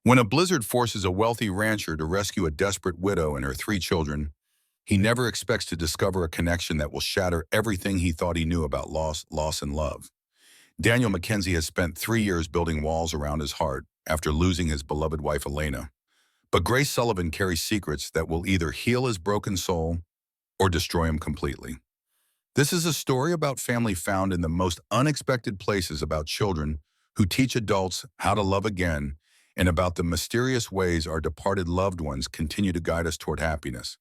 When a blizzard forces a wealthy rancher to rescue a desperate widow and her 3 children, he never expects to discover a connection that will shatter everything he thought he knew about loss, and love. Daniel McKenzie has spent 3 years building walls around his heart after losing his beloved wife Elena. But Grace Sullivan carries secrets that will either heal his broken soul or destroy him completely. This is a story about family found in the most unexpected places, about children who teach adults how to love again, and about the mysterious ways our departed loved ones continue to guide us toward happiness.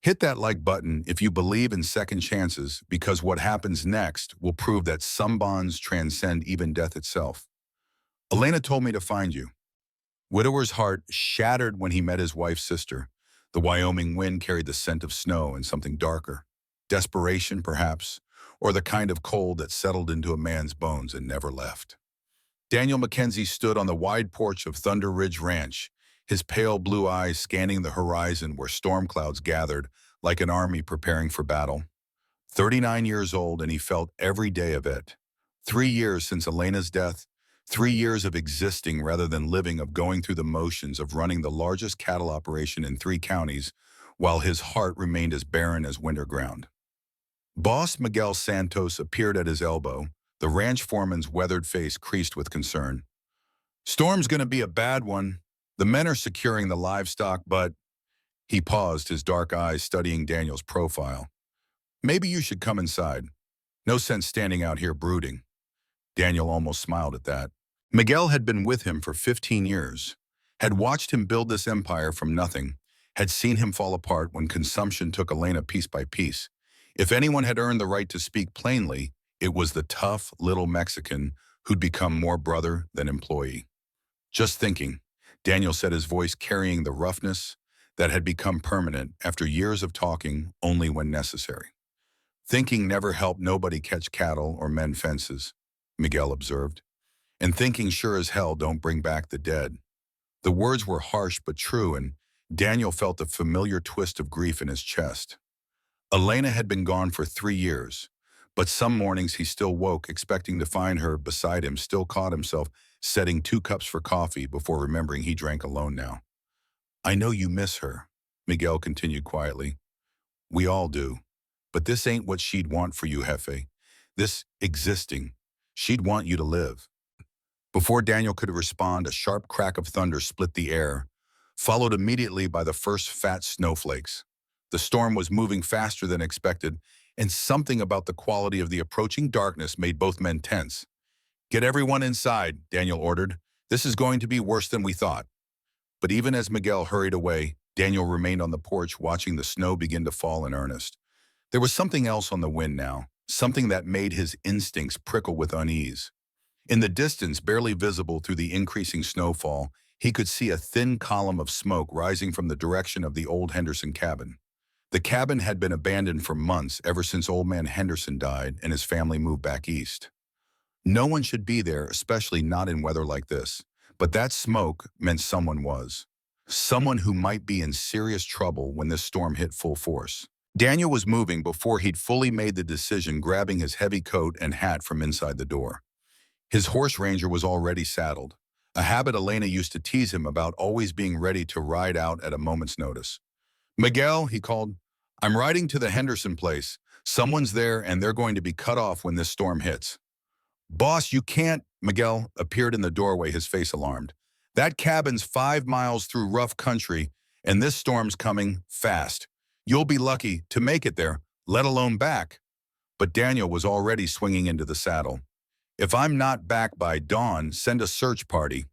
Hit that like button if you believe in second chances, because what happens next will prove that some bonds transcend even death itself. Elena told me to find you. Widower's heart shattered when he met his wife's sister. The Wyoming wind carried the scent of snow and something darker. Desperation, perhaps, or the kind of cold that settled into a man's bones and never left. Daniel McKenzie stood on the wide porch of Thunder Ridge Ranch, his pale blue eyes scanning the horizon where storm clouds gathered like an army preparing for battle. 39 years old, and he felt every day of it. 3 years since Elena's death, 3 years of existing rather than living, of going through the motions of running the largest cattle operation in 3 counties, while his heart remained as barren as winter ground. Boss Miguel Santos appeared at his elbow, the ranch foreman's weathered face creased with concern. "Storm's gonna be a bad one. The men are securing the livestock, but—" He paused, his dark eyes studying Daniel's profile. "Maybe you should come inside. No sense standing out here brooding." Daniel almost smiled at that. Miguel had been with him for 15 years, had watched him build this empire from nothing, had seen him fall apart when consumption took Elena piece by piece. If anyone had earned the right to speak plainly, it was the tough little Mexican who'd become more brother than employee. "Just thinking," Daniel said, his voice carrying the roughness that had become permanent after years of talking only when necessary. "Thinking never helped nobody catch cattle or mend fences," Miguel observed. "And thinking sure as hell don't bring back the dead." The words were harsh but true, and Daniel felt a familiar twist of grief in his chest. Elena had been gone for 3 years, but some mornings he still woke expecting to find her beside him, still caught himself setting 2 cups for coffee before remembering he drank alone now. "I know you miss her," Miguel continued quietly. "We all do. But this ain't what she'd want for you, Jefe. This existing. She'd want you to live." Before Daniel could respond, a sharp crack of thunder split the air, followed immediately by the first fat snowflakes. The storm was moving faster than expected, and something about the quality of the approaching darkness made both men tense. "Get everyone inside," Daniel ordered. "This is going to be worse than we thought." But even as Miguel hurried away, Daniel remained on the porch watching the snow begin to fall in earnest. There was something else on the wind now, something that made his instincts prickle with unease. In the distance, barely visible through the increasing snowfall, he could see a thin column of smoke rising from the direction of the old Henderson cabin. The cabin had been abandoned for months, ever since old man Henderson died and his family moved back east. No one should be there, especially not in weather like this. But that smoke meant someone was. Someone who might be in serious trouble when this storm hit full force. Daniel was moving before he'd fully made the decision, grabbing his heavy coat and hat from inside the door. His horse ranger was already saddled, a habit Elena used to tease him about, always being ready to ride out at a moment's notice. "Miguel," he called, "I'm riding to the Henderson place. Someone's there and they're going to be cut off when this storm hits." "Boss, you can't." Miguel appeared in the doorway, his face alarmed. "That cabin's 5 miles through rough country, and this storm's coming fast. You'll be lucky to make it there, let alone back." But Daniel was already swinging into the saddle. "If I'm not back by dawn, send a search party."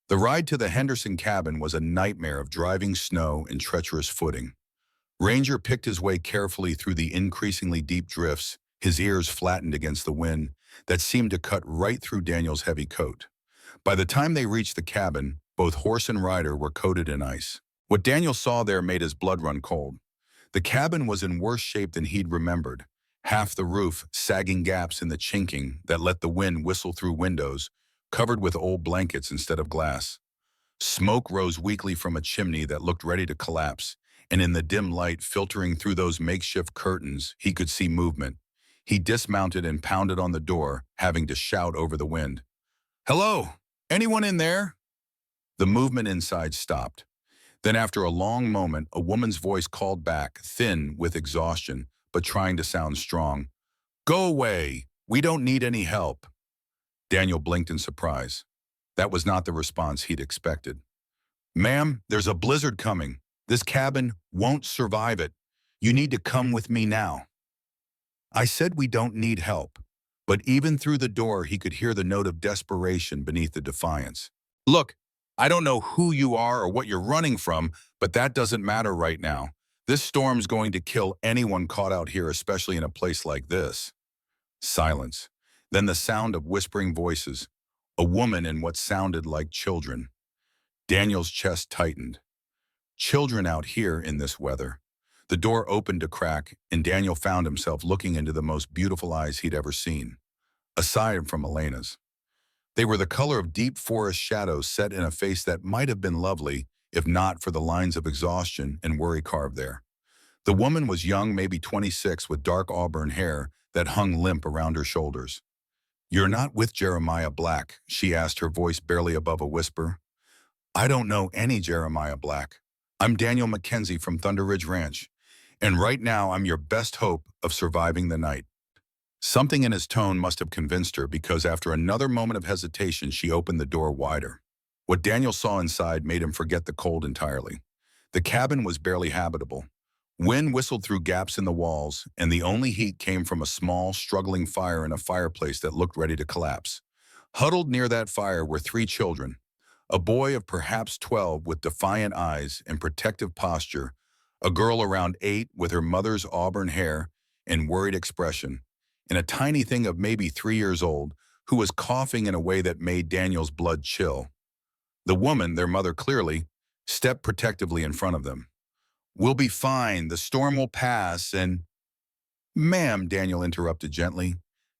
The ride to the Henderson cabin was a nightmare of driving snow and treacherous footing. Ranger picked his way carefully through the increasingly deep drifts, his ears flattened against the wind that seemed to cut right through Daniel's heavy coat. By the time they reached the cabin, both horse and rider were coated in ice. What Daniel saw there made his blood run cold. The cabin was in worse shape than he'd remembered. Half the roof, sagging gaps in the chinking that let the wind whistle through windows, covered with old blankets instead of glass. Smoke rose weakly from a chimney that looked ready to collapse, and in the dim light filtering through those makeshift curtains, he could see movement. He dismounted and pounded on the door, having to shout over the wind. "Hello? Anyone in there?" The movement inside stopped. Then after a long moment, a woman's voice called back, thin with exhaustion, but trying to sound strong. "Go away! We don't need any help." Daniel blinked in surprise. That was not the response he'd expected. "Ma'am, there's a blizzard coming. This cabin won't survive it. You need to come with me now." I said we don't need help. But even through the door, he could hear the note of desperation beneath the defiance. "Look, I don't know who you are or what you're running from, but that doesn't matter right now. This storm's going to kill anyone caught out here, especially in a place like this." Silence. Then the sound of whispering voices. A woman and what sounded like children. Daniel's chest tightened. Children out here in this weather. The door opened a crack, and Daniel found himself looking into the most beautiful eyes he'd ever seen, aside from Elena's. They were the color of deep forest shadows set in a face that might have been lovely, if not for the lines of exhaustion and worry carved there. The woman was young, maybe 26, with dark auburn hair that hung limp around her shoulders. "You're not with Jeremiah Black?" she asked, her voice barely above a whisper. "I don't know any Jeremiah Black. I'm Daniel McKenzie from Thunder Ridge Ranch, and right now I'm your best hope of surviving the night." Something in his tone must have convinced her, because after another moment of hesitation, she opened the door wider. What Daniel saw inside made him forget the cold entirely. The cabin was barely habitable. Wind whistled through gaps in the walls, and the only heat came from a small, struggling fire in a fireplace that looked ready to collapse. Huddled near that fire were 3 children. A boy of perhaps 12 with defiant eyes and protective posture, a girl around 8 with her mother's auburn hair and worried expression, and a tiny thing of maybe 3 years old who was coughing in a way that made Daniel's blood chill. The woman, their mother clearly, stepped protectively in front of them. "We'll be fine. The storm will pass and—" "Ma'am," Daniel interrupted gently,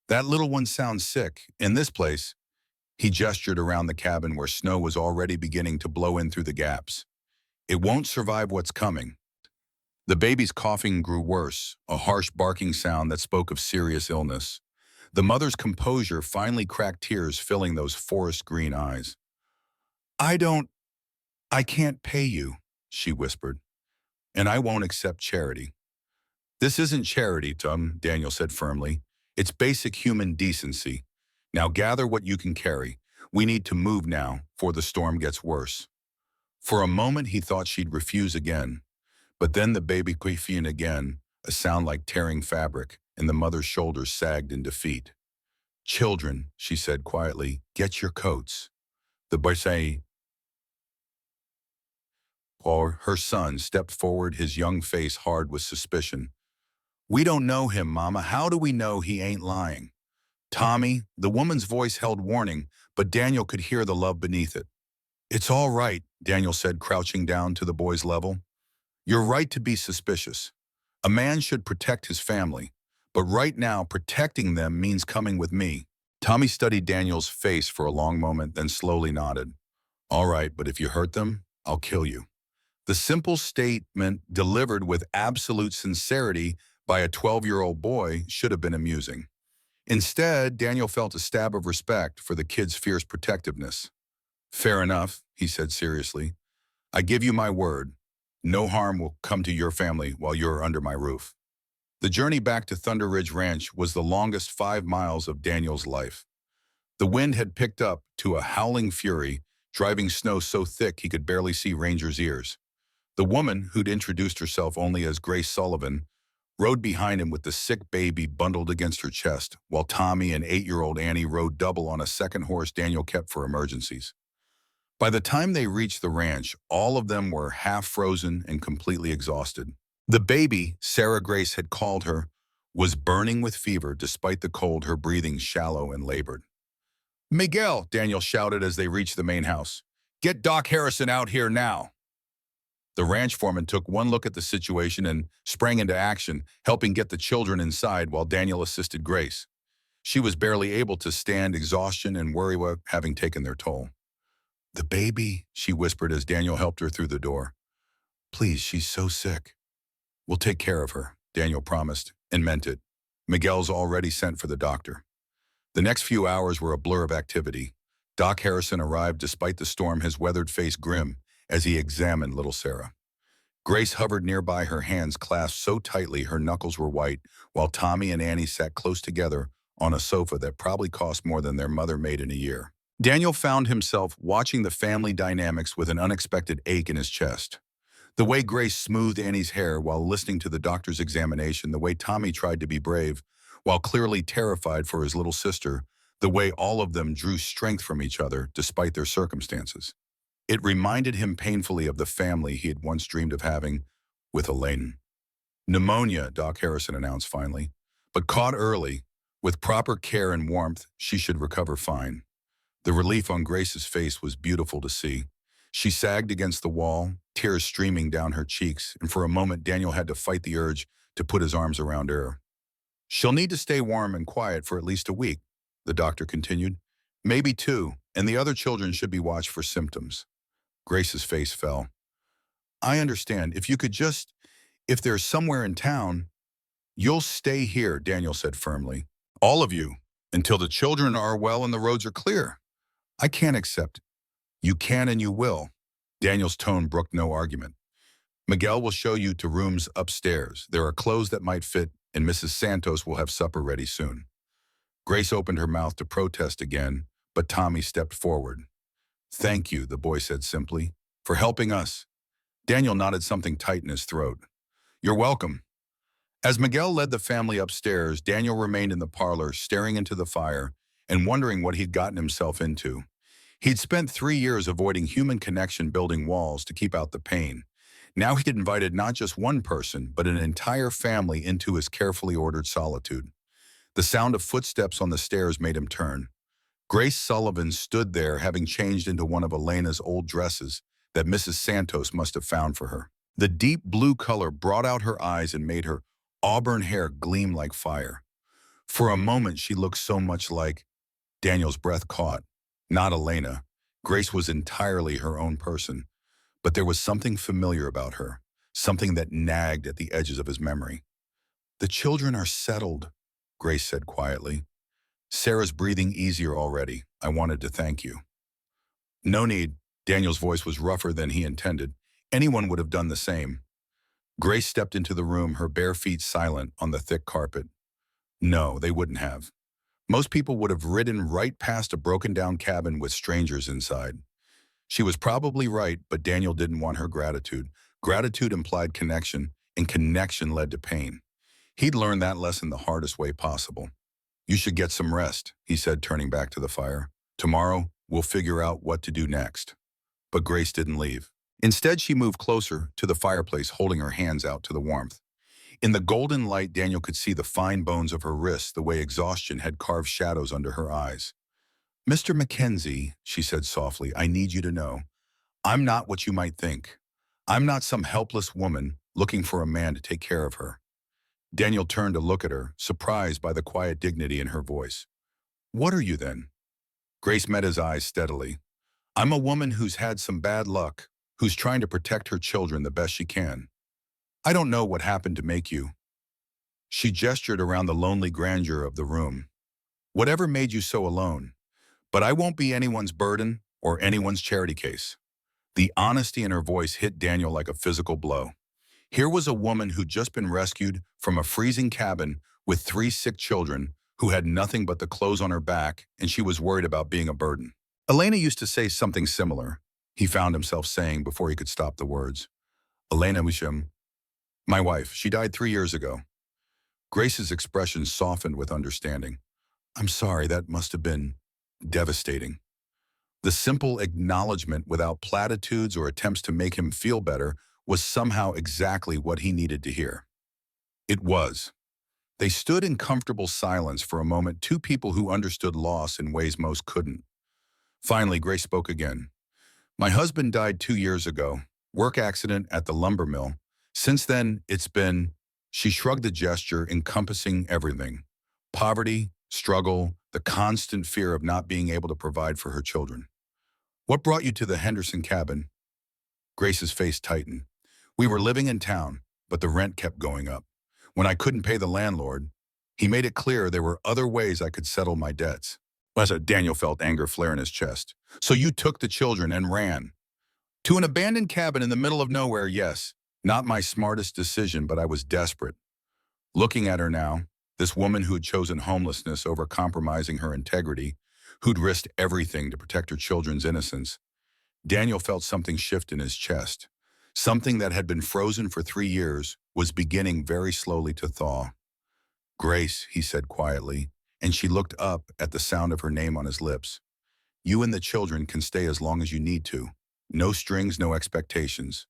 "that little one sounds sick. In this place—" He gestured around the cabin where snow was already beginning to blow in through the gaps. "It won't survive what's coming." The baby's coughing grew worse, a harsh barking sound that spoke of serious illness. The mother's composure finally cracked, tears filling those forest green eyes. I can't pay you," she whispered, "and I won't accept charity." "This isn't charity, Tom," Daniel said firmly. "It's basic human decency. Now gather what you can carry. We need to move now, before the storm gets worse." For a moment he thought she'd refuse again. But then the baby quaffed again, a sound like tearing fabric, and the mother's shoulders sagged in defeat. "Children," she said quietly, "get your coats." The boy said, while her son stepped forward, his young face hard with suspicion. "We don't know him, Mama. How do we know he ain't lying?" "Tommy," the woman's voice held warning, but Daniel could hear the love beneath it. "It's all right," Daniel said, crouching down to the boy's level. "You're right to be suspicious. A man should protect his family, but right now protecting them means coming with me." Tommy studied Daniel's face for a long moment, then slowly nodded. "All right, but if you hurt them, I'll kill you." The simple statement, delivered with absolute sincerity by a 12-year-old boy, should have been amusing. Instead, Daniel felt a stab of respect for the kid's fierce protectiveness. "Fair enough," he said seriously. "I give you my word. No harm will come to your family while you're under my roof." The journey back to Thunder Ridge Ranch was the longest 5 miles of Daniel's life. The wind had picked up to a howling fury, driving snow so thick he could barely see Ranger's ears. The woman, who'd introduced herself only as Grace Sullivan, rode behind him with the sick baby bundled against her chest, while Tommy and 8-year-old Annie rode double on a second horse Daniel kept for emergencies. By the time they reached the ranch, all of them were half frozen and completely exhausted. The baby, Sarah Grace had called her, was burning with fever despite the cold, her breathing shallow and labored. "Miguel," Daniel shouted as they reached the main house. "Get Doc Harrison out here now." The ranch foreman took one look at the situation and sprang into action, helping get the children inside while Daniel assisted Grace. She was barely able to stand, exhaustion and worry having taken their toll. "The baby," she whispered as Daniel helped her through the door. "Please, she's so sick." "We'll take care of her," Daniel promised, and meant it. "Miguel's already sent for the doctor." The next few hours were a blur of activity. Doc Harrison arrived despite the storm, his weathered face grim as he examined little Sarah. Grace hovered nearby, her hands clasped so tightly her knuckles were white, while Tommy and Annie sat close together on a sofa that probably cost more than their mother made in a year. Daniel found himself watching the family dynamics with an unexpected ache in his chest. The way Grace smoothed Annie's hair while listening to the doctor's examination, the way Tommy tried to be brave while clearly terrified for his little sister, the way all of them drew strength from each other despite their circumstances. It reminded him painfully of the family he had once dreamed of having with Elena. Pneumonia, Doc Harrison announced finally, but caught early. With proper care and warmth, she should recover fine. The relief on Grace's face was beautiful to see. She sagged against the wall, tears streaming down her cheeks, and for a moment Daniel had to fight the urge to put his arms around her. "She'll need to stay warm and quiet for at least a week," the doctor continued. "Maybe 2, and the other children should be watched for symptoms." Grace's face fell. "I understand. If there's somewhere in town." "You'll stay here," Daniel said firmly. "All of you, until the children are well and the roads are clear. I can't accept." "You can and you will." Daniel's tone brooked no argument. "Miguel will show you to rooms upstairs. There are clothes that might fit, and Mrs. Santos will have supper ready soon." Grace opened her mouth to protest again, but Tommy stepped forward. "Thank you," the boy said simply, "for helping us." Daniel nodded, something tight in his throat. "You're welcome." As Miguel led the family upstairs, Daniel remained in the parlor, staring into the fire and wondering what he'd gotten himself into. He'd spent 3 years avoiding human connection, building walls to keep out the pain. Now he'd invited not just one person, but an entire family into his carefully ordered solitude. The sound of footsteps on the stairs made him turn. Grace Sullivan stood there, having changed into one of Elena's old dresses that Mrs. Santos must have found for her. The deep blue color brought out her eyes and made her auburn hair gleam like fire. For a moment, she looked so much like— Daniel's breath caught. Not Elena. Grace was entirely her own person. But there was something familiar about her, something that nagged at the edges of his memory. "The children are settled," Grace said quietly. "Sarah's breathing easier already. I wanted to thank you." "No need." Daniel's voice was rougher than he intended. "Anyone would have done the same." Grace stepped into the room, her bare feet silent on the thick carpet. No, they wouldn't have. Most people would have ridden right past a broken-down cabin with strangers inside. She was probably right, but Daniel didn't want her gratitude. Gratitude implied connection, and connection led to pain. He'd learned that lesson the hardest way possible. "You should get some rest," he said, turning back to the fire. "Tomorrow, we'll figure out what to do next." But Grace didn't leave. Instead, she moved closer to the fireplace, holding her hands out to the warmth. In the golden light, Daniel could see the fine bones of her wrists, the way exhaustion had carved shadows under her eyes. "Mr. McKenzie," she said softly, "I need you to know, I'm not what you might think. I'm not some helpless woman looking for a man to take care of her." Daniel turned to look at her, surprised by the quiet dignity in her voice. "What are you then?" Grace met his eyes steadily. "I'm a woman who's had some bad luck, who's trying to protect her children the best she can. I don't know what happened to make you." She gestured around the lonely grandeur of the room. "Whatever made you so alone. But I won't be anyone's burden or anyone's charity case." The honesty in her voice hit Daniel like a physical blow. Here was a woman who'd just been rescued from a freezing cabin with 3 sick children who had nothing but the clothes on her back, and she was worried about being a burden. Elena used to say something similar, he found himself saying before he could stop the words. "Elena Wisham, my wife, she died 3 years ago." Grace's expression softened with understanding. "I'm sorry, that must have been devastating." The simple acknowledgement, without platitudes or attempts to make him feel better, was somehow exactly what he needed to hear. It was. They stood in comfortable silence for a moment, 2 people who understood loss in ways most couldn't. Finally, Grace spoke again. "My husband died 2 years ago. Work accident at the lumber mill. Since then, it's been—" She shrugged, the gesture encompassing everything. Poverty, struggle, the constant fear of not being able to provide for her children. "What brought you to the Henderson cabin?" Grace's face tightened. "We were living in town, but the rent kept going up. When I couldn't pay the landlord, he made it clear there were other ways I could settle my debts. Daniel felt anger flare in his chest. So you took the children and ran. To an abandoned cabin in the middle of nowhere, yes. Not my smartest decision, but I was desperate. Looking at her now, this woman who had chosen homelessness over compromising her integrity, who'd risked everything to protect her children's innocence, Daniel felt something shift in his chest. Something that had been frozen for 3 years was beginning very slowly to thaw. Grace, he said quietly, and she looked up at the sound of her name on his lips. You and the children can stay as long as you need to. No strings, no expectations.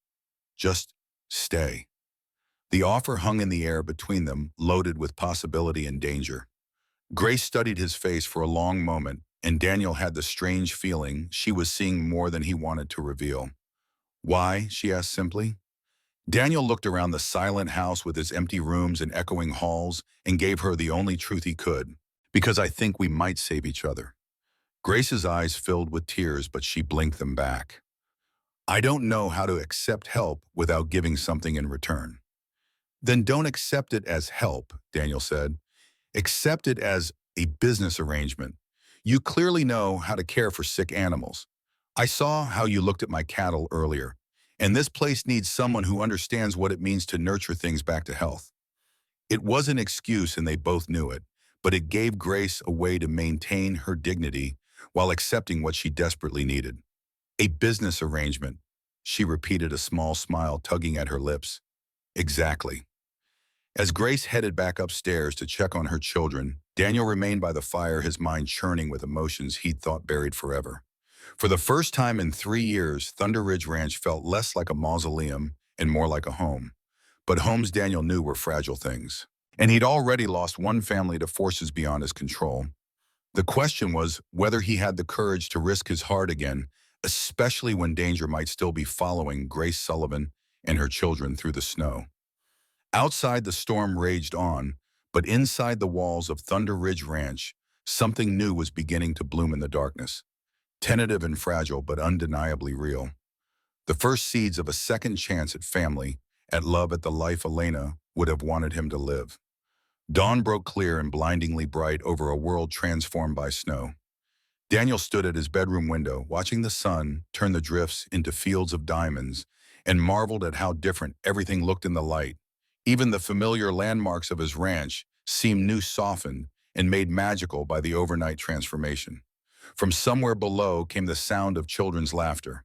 Just stay. The offer hung in the air between them, loaded with possibility and danger. Grace studied his face for a long moment, and Daniel had the strange feeling she was seeing more than he wanted to reveal. Why? She asked simply. Daniel looked around the silent house with its empty rooms and echoing halls and gave her the only truth he could. Because I think we might save each other. Grace's eyes filled with tears, but she blinked them back. I don't know how to accept help without giving something in return. Then don't accept it as help, Daniel said. Accept it as a business arrangement. You clearly know how to care for sick animals. I saw how you looked at my cattle earlier, and this place needs someone who understands what it means to nurture things back to health. It was an excuse and they both knew it, but it gave Grace a way to maintain her dignity while accepting what she desperately needed. A business arrangement, she repeated, a small smile tugging at her lips. Exactly. As Grace headed back upstairs to check on her children, Daniel remained by the fire, his mind churning with emotions he'd thought buried forever. For the first time in 3 years, Thunder Ridge Ranch felt less like a mausoleum and more like a home. But homes Daniel knew were fragile things. And he'd already lost one family to forces beyond his control. The question was whether he had the courage to risk his heart again, especially when danger might still be following Grace Sullivan and her children through the snow. Outside, the storm raged on, but inside the walls of Thunder Ridge Ranch, something new was beginning to bloom in the darkness. Tentative and fragile, but undeniably real. The first seeds of a second chance at family, at love, at the life Elena would have wanted him to live. Dawn broke clear and blindingly bright over a world transformed by snow. Daniel stood at his bedroom window, watching the sun turn the drifts into fields of diamonds, and marveled at how different everything looked in the light. Even the familiar landmarks of his ranch seemed new, softened, and made magical by the overnight transformation. From somewhere below came the sound of children's laughter,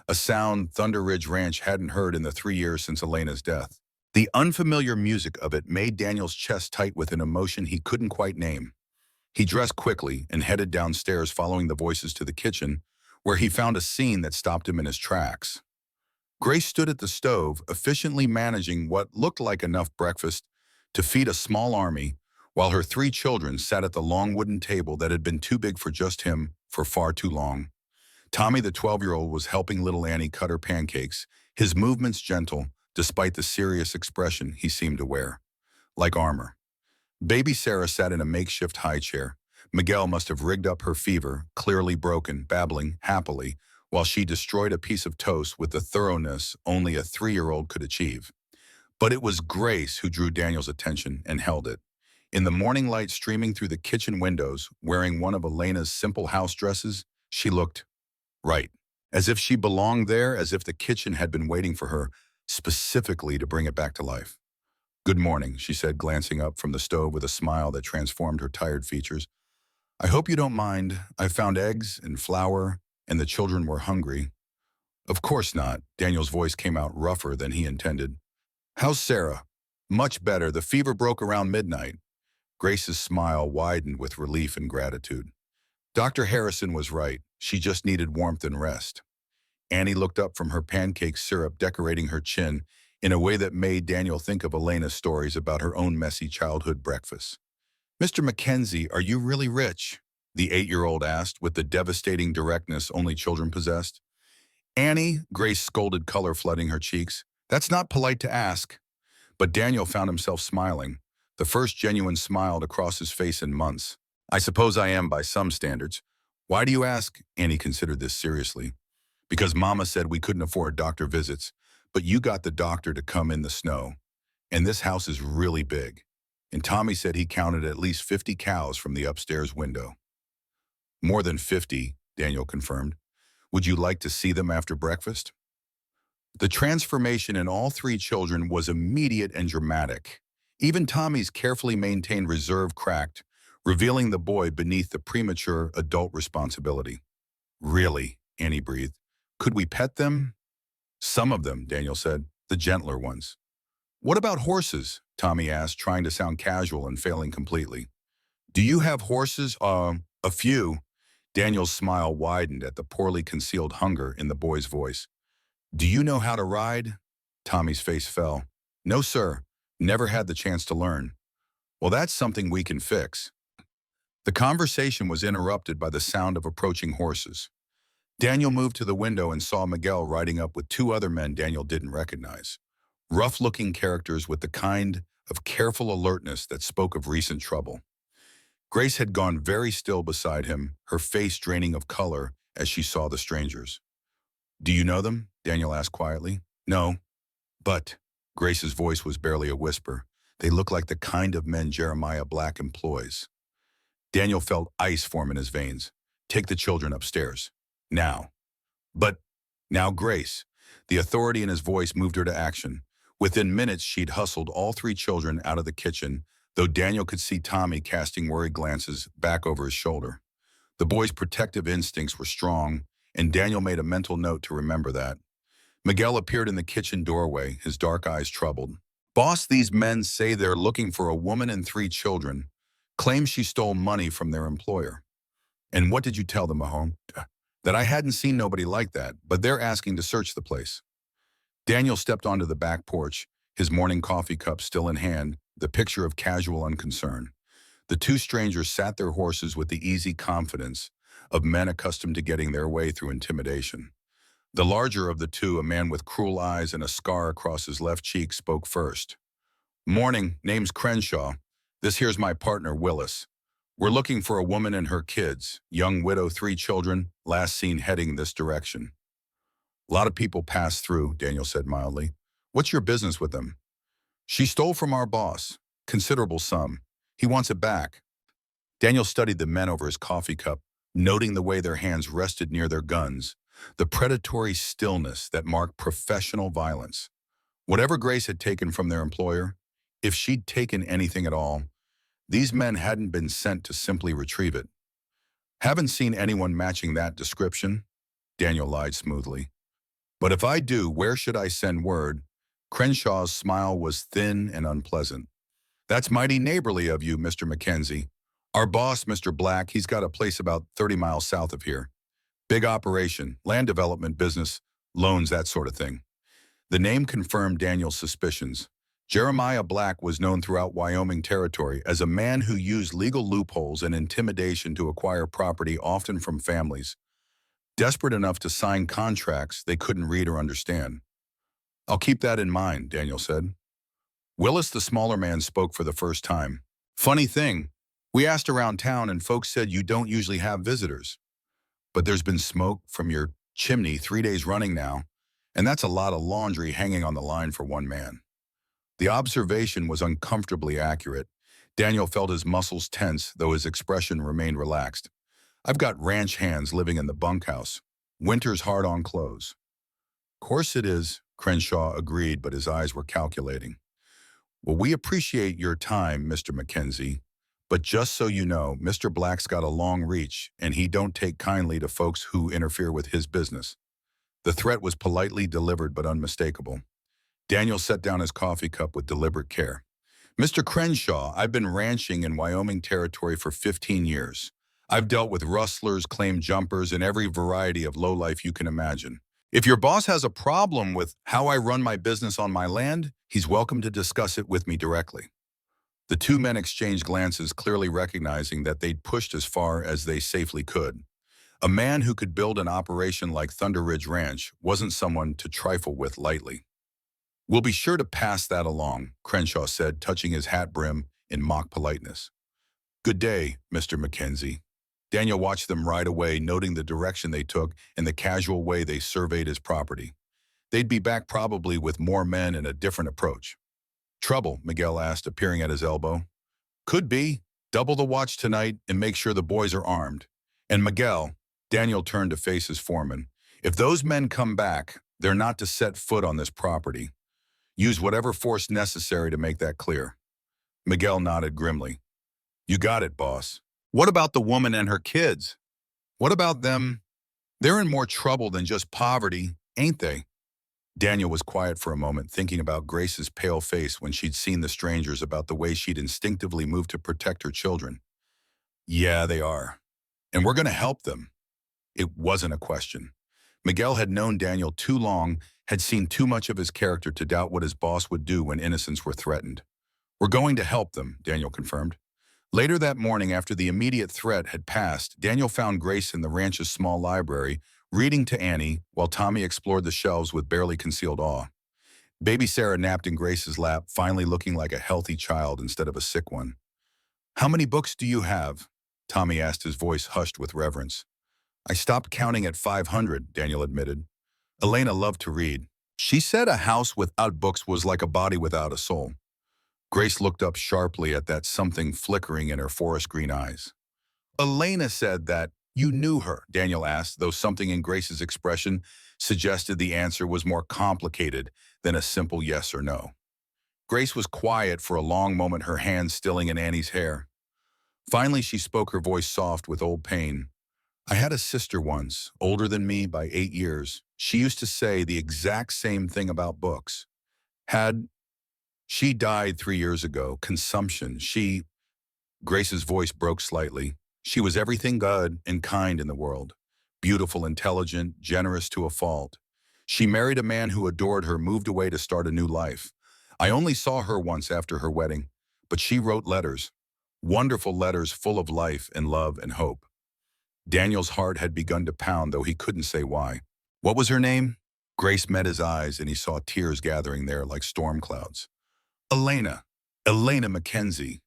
a sound Thunder Ridge Ranch hadn't heard in the 3 years since Elena's death. The unfamiliar music of it made Daniel's chest tight with an emotion he couldn't quite name. He dressed quickly and headed downstairs, following the voices to the kitchen, where he found a scene that stopped him in his tracks. Grace stood at the stove, efficiently managing what looked like enough breakfast to feed a small army, while her 3 children sat at the long wooden table that had been too big for just him for far too long. Tommy, the 12-year-old, was helping little Annie cut her pancakes, his movements gentle, despite the serious expression he seemed to wear. Like armor. Baby Sarah sat in a makeshift high chair. Miguel must have rigged up her fever, clearly broken, babbling happily, while she destroyed a piece of toast with the thoroughness only a 3-year-old could achieve. But it was Grace who drew Daniel's attention and held it. In the morning light streaming through the kitchen windows, wearing one of Elena's simple house dresses, she looked right. As if she belonged there, as if the kitchen had been waiting for her, specifically to bring it back to life. Good morning, she said, glancing up from the stove with a smile that transformed her tired features. I hope you don't mind. I found eggs and flour, and the children were hungry. Of course not. Daniel's voice came out rougher than he intended. How's Sarah? Much better. The fever broke around midnight. Grace's smile widened with relief and gratitude. Dr. Harrison was right. She just needed warmth and rest. Annie looked up from her pancake syrup decorating her chin in a way that made Daniel think of Elena's stories about her own messy childhood breakfasts. Mr. McKenzie, are you really rich? The 8-year-old asked with the devastating directness only children possessed. Annie, Grace scolded, color flooding her cheeks. That's not polite to ask. But Daniel found himself smiling, the first genuine smile across his face in months. I suppose I am by some standards. Why do you ask? Annie considered this seriously. Because Mama said we couldn't afford doctor visits, but you got the doctor to come in the snow. And this house is really big. And Tommy said he counted at least 50 cows from the upstairs window. More than 50, Daniel confirmed. Would you like to see them after breakfast? The transformation in all three children was immediate and dramatic. Even Tommy's carefully maintained reserve cracked, revealing the boy beneath the premature adult responsibility. Really, Annie breathed. Could we pet them? Some of them, Daniel said, the gentler ones. What about horses? Tommy asked, trying to sound casual and failing completely. Do you have horses? A few. Daniel's smile widened at the poorly concealed hunger in the boy's voice. Do you know how to ride? Tommy's face fell. No, sir. Never had the chance to learn. Well, that's something we can fix. The conversation was interrupted by the sound of approaching horses. Daniel moved to the window and saw Miguel riding up with two other men Daniel didn't recognize. Rough-looking characters with the kind of careful alertness that spoke of recent trouble. Grace had gone very still beside him, her face draining of color as she saw the strangers. Do you know them? Daniel asked quietly. No, but Grace's voice was barely a whisper. They look like the kind of men Jeremiah Black employs. Daniel felt ice form in his veins. Take the children upstairs. Now. But now Grace. The authority in his voice moved her to action. Within minutes, she'd hustled all three children out of the kitchen, though Daniel could see Tommy casting worried glances back over his shoulder. The boy's protective instincts were strong, and Daniel made a mental note to remember that. Miguel appeared in the kitchen doorway, his dark eyes troubled. Boss, these men say they're looking for a woman and three children. Claim she stole money from their employer. And what did you tell them, Mahone? That I hadn't seen nobody like that, but they're asking to search the place. Daniel stepped onto the back porch, his morning coffee cup still in hand, the picture of casual unconcern. The two strangers sat their horses with the easy confidence of men accustomed to getting their way through intimidation. The larger of the two, a man with cruel eyes and a scar across his left cheek, spoke first. Morning, name's Crenshaw. This here's my partner, Willis. We're looking for a woman and her kids, young widow, three children, last seen heading this direction. A lot of people pass through, Daniel said mildly. What's your business with them? She stole from our boss. Considerable sum. He wants it back. Daniel studied the men over his coffee cup, noting the way their hands rested near their guns, the predatory stillness that marked professional violence. Whatever Grace had taken from their employer, if she'd taken anything at all, these men hadn't been sent to simply retrieve it. Haven't seen anyone matching that description, Daniel lied smoothly. But if I do, where should I send word? Crenshaw's smile was thin and unpleasant. That's mighty neighborly of you, Mr. McKenzie. Our boss, Mr. Black, he's got a place about 30 miles south of here. Big operation, land development business, loans, that sort of thing. The name confirmed Daniel's suspicions. Jeremiah Black was known throughout Wyoming territory as a man who used legal loopholes and intimidation to acquire property, often from families desperate enough to sign contracts they couldn't read or understand. I'll keep that in mind, Daniel said. Willis, the smaller man, spoke for the first time. Funny thing, we asked around town and folks said you don't usually have visitors. But there's been smoke from your chimney 3 days running now, and that's a lot of laundry hanging on the line for one man. The observation was uncomfortably accurate. Daniel felt his muscles tense, though his expression remained relaxed. I've got ranch hands living in the bunkhouse. Winter's hard on clothes. Course it is, Crenshaw agreed, but his eyes were calculating. Well, we appreciate your time, Mr. McKenzie, but just so you know, Mr. Black's got a long reach, and he don't take kindly to folks who interfere with his business. The threat was politely delivered but unmistakable. Daniel set down his coffee cup with deliberate care. Mr. Crenshaw, I've been ranching in Wyoming territory for 15 years. I've dealt with rustlers, claim jumpers, and every variety of lowlife you can imagine. If your boss has a problem with how I run my business on my land, he's welcome to discuss it with me directly. The two men exchanged glances, clearly recognizing that they'd pushed as far as they safely could. A man who could build an operation like Thunder Ridge Ranch wasn't someone to trifle with lightly. We'll be sure to pass that along, Crenshaw said, touching his hat brim in mock politeness. Good day, Mr. McKenzie. Daniel watched them ride away, noting the direction they took and the casual way they surveyed his property. They'd be back probably with more men and a different approach. Trouble, Miguel asked, appearing at his elbow. Could be. Double the watch tonight and make sure the boys are armed. And Miguel, Daniel turned to face his foreman. If those men come back, they're not to set foot on this property. Use whatever force necessary to make that clear. Miguel nodded grimly. You got it, boss. What about the woman and her kids? What about them? They're in more trouble than just poverty, ain't they? Daniel was quiet for a moment, thinking about Grace's pale face when she'd seen the strangers, about the way she'd instinctively moved to protect her children. Yeah, they are. And we're going to help them. It wasn't a question. Miguel had known Daniel too long, had seen too much of his character to doubt what his boss would do when innocents were threatened. We're going to help them, Daniel confirmed. Later that morning, after the immediate threat had passed, Daniel found Grace in the ranch's small library, reading to Annie while Tommy explored the shelves with barely concealed awe. Baby Sarah napped in Grace's lap, finally looking like a healthy child instead of a sick one. How many books do you have? Tommy asked, his voice hushed with reverence. I stopped counting at 500, Daniel admitted. Elena loved to read. She said a house without books was like a body without a soul. Grace looked up sharply at that something flickering in her forest green eyes. Elena said that. You knew her, Daniel asked, though something in Grace's expression suggested the answer was more complicated than a simple yes or no. Grace was quiet for a long moment, her hands stilling in Annie's hair. Finally, she spoke, her voice soft with old pain. I had a sister once, older than me by 8 years. She used to say the exact same thing about books. She died 3 years ago, consumption. Grace's voice broke slightly. She was everything good and kind in the world. Beautiful, intelligent, generous to a fault. She married a man who adored her, moved away to start a new life. I only saw her once after her wedding, but she wrote letters. Wonderful letters full of life and love and hope. Daniel's heart had begun to pound, though he couldn't say why. What was her name? Grace met his eyes, and he saw tears gathering there like storm clouds. Elena. Elena McKenzie.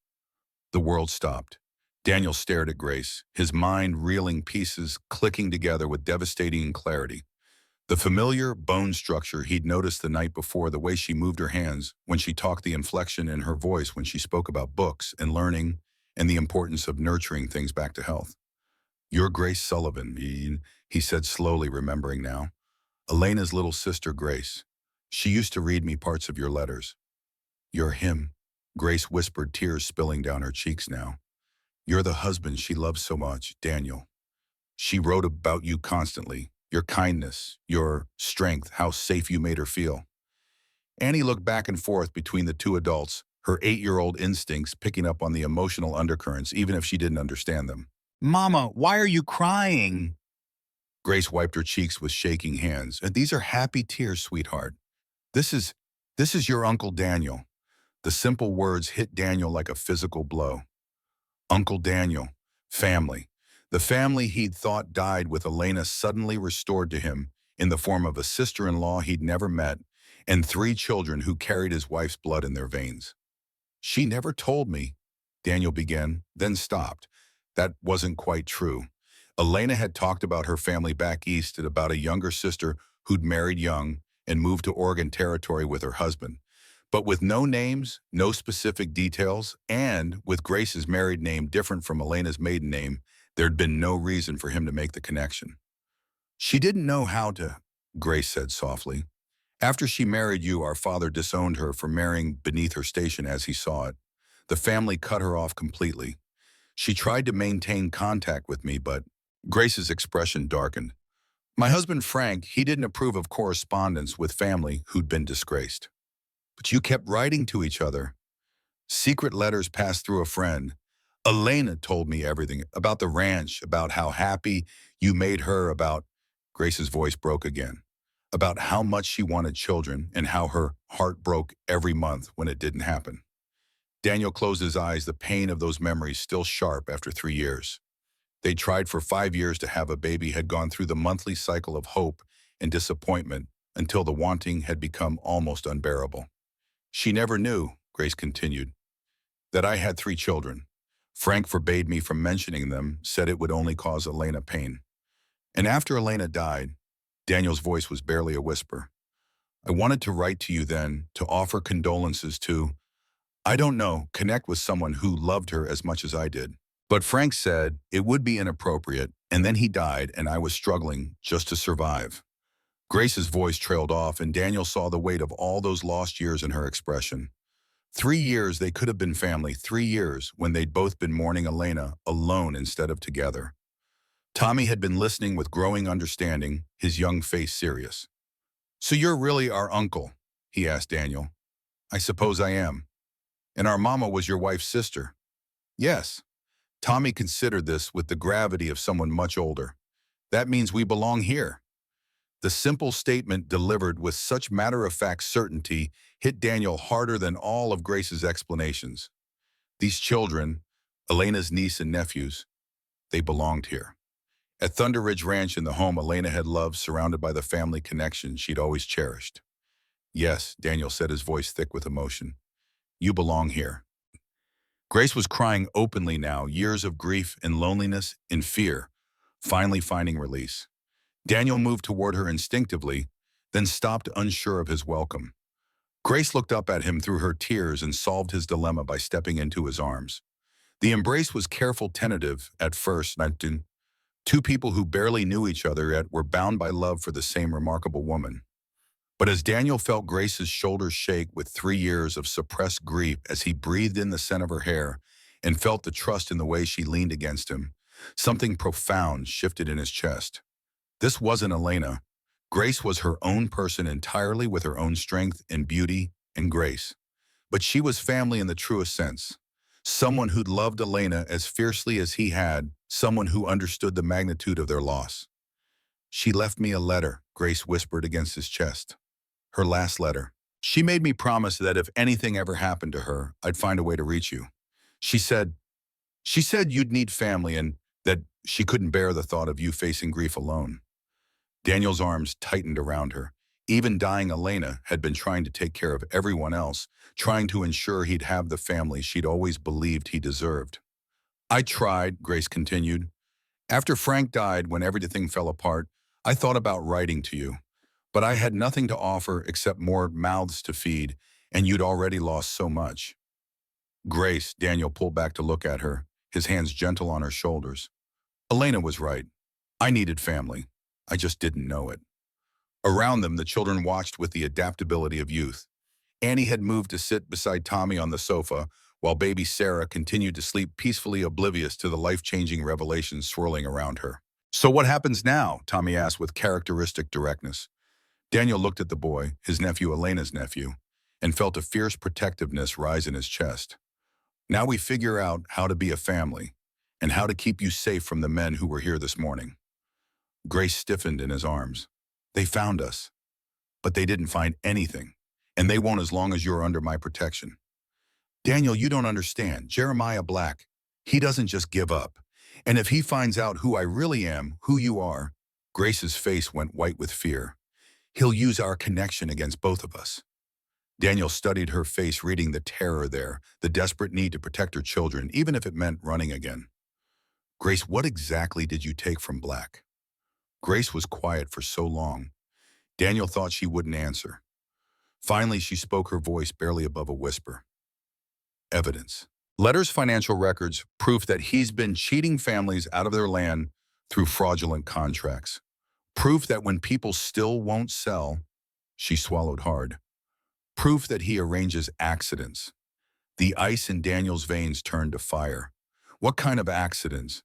The world stopped. Daniel stared at Grace, his mind reeling, pieces clicking together with devastating clarity. The familiar bone structure he'd noticed the night before, the way she moved her hands when she talked, the inflection in her voice when she spoke about books and learning and the importance of nurturing things back to health. You're Grace Sullivan, he said slowly, remembering now. Elena's little sister, Grace. She used to read me parts of your letters. You're him, Grace whispered, tears spilling down her cheeks now. You're the husband she loves so much, Daniel. She wrote about you constantly, your kindness, your strength, how safe you made her feel. Annie looked back and forth between the two adults, her 8-year-old instincts picking up on the emotional undercurrents, even if she didn't understand them. Mama, why are you crying? Grace wiped her cheeks with shaking hands. These are happy tears, sweetheart. This is your Uncle Daniel. The simple words hit Daniel like a physical blow. Uncle Daniel, family. The family he'd thought died with Elena suddenly restored to him in the form of a sister-in-law he'd never met and 3 children who carried his wife's blood in their veins. She never told me, Daniel began, then stopped. That wasn't quite true. Elena had talked about her family back east and about a younger sister who'd married young and moved to Oregon Territory with her husband. But with no names, no specific details, and with Grace's married name different from Elena's maiden name, there'd been no reason for him to make the connection. She didn't know how to, Grace said softly. After she married you, our father disowned her for marrying beneath her station as he saw it. The family cut her off completely. She tried to maintain contact with me, but Grace's expression darkened. My husband Frank, he didn't approve of correspondence with family who'd been disgraced. But you kept writing to each other. Secret letters passed through a friend. Elena told me everything about the ranch, about how happy you made her, about, Grace's voice broke again, about how much she wanted children and how her heart broke every month when it didn't happen. Daniel closed his eyes, the pain of those memories still sharp after 3 years. They tried for 5 years to have a baby, had gone through the monthly cycle of hope and disappointment until the wanting had become almost unbearable. She never knew, Grace continued, that I had 3 children. Frank forbade me from mentioning them, said it would only cause Elena pain. And after Elena died, Daniel's voice was barely a whisper. I wanted to write to you then, to offer condolences, to, I don't know, connect with someone who loved her as much as I did. But Frank said it would be inappropriate, And then he died, and I was struggling just to survive. Grace's voice trailed off, and Daniel saw the weight of all those lost years in her expression. 3 years they could have been family, 3 years when they'd both been mourning Elena alone instead of together. Tommy had been listening with growing understanding, his young face serious. "So you're really our uncle?" he asked Daniel. "I suppose I am. And our mama was your wife's sister?" "Yes." Tommy considered this with the gravity of someone much older. "That means we belong here." The simple statement delivered with such matter-of-fact certainty hit Daniel harder than all of Grace's explanations. These children, Elena's niece and nephews, they belonged here. At Thunder Ridge Ranch, in the home Elena had loved, surrounded by the family connection she'd always cherished. "Yes," Daniel said, his voice thick with emotion. "You belong here." Grace was crying openly now, years of grief and loneliness and fear, finally finding release. Daniel moved toward her instinctively, then stopped, unsure of his welcome. Grace looked up at him through her tears and solved his dilemma by stepping into his arms. The embrace was careful, tentative at first. Two people who barely knew each other yet were bound by love for the same remarkable woman. But as Daniel felt Grace's shoulders shake with 3 years of suppressed grief, as he breathed in the scent of her hair and felt the trust in the way she leaned against him, something profound shifted in his chest. This wasn't Elena. Grace was her own person entirely, with her own strength and beauty and grace. But she was family in the truest sense. Someone who'd loved Elena as fiercely as he had, someone who understood the magnitude of their loss. "She left me a letter," Grace whispered against his chest. "Her last letter. She made me promise that if anything ever happened to her, I'd find a way to reach you. She said you'd need family and that she couldn't bear the thought of you facing grief alone." Daniel's arms tightened around her. Even dying Elena had been trying to take care of everyone else, trying to ensure he'd have the family she'd always believed he deserved. "I tried," Grace continued. "After Frank died, when everything fell apart, I thought about writing to you. But I had nothing to offer except more mouths to feed, and you'd already lost so much." "Grace," Daniel pulled back to look at her, his hands gentle on her shoulders. "Elena was right. I needed family. I just didn't know it." Around them, the children watched with the adaptability of youth. Annie had moved to sit beside Tommy on the sofa, while baby Sarah continued to sleep peacefully, oblivious to the life-changing revelations swirling around her. "So what happens now?" Tommy asked with characteristic directness. Daniel looked at the boy, his nephew, Elena's nephew, and felt a fierce protectiveness rise in his chest. "Now we figure out how to be a family, and how to keep you safe from the men who were here this morning." Grace stiffened in his arms. "They found us, but they didn't find anything, and they won't as long as you're under my protection." "Daniel, you don't understand. Jeremiah Black, he doesn't just give up. And if he finds out who I really am, who you are," Grace's face went white with fear, "he'll use our connection against both of us." Daniel studied her face, reading the terror there, the desperate need to protect her children, even if it meant running again. "Grace, what exactly did you take from Black?" Grace was quiet for so long. Daniel thought she wouldn't answer. Finally, she spoke, her voice barely above a whisper. "Evidence. Letters, financial records, proof that he's been cheating families out of their land through fraudulent contracts. Proof that when people still won't sell," she swallowed hard. "Proof that he arranges accidents." The ice in Daniel's veins turned to fire. What kind of accidents?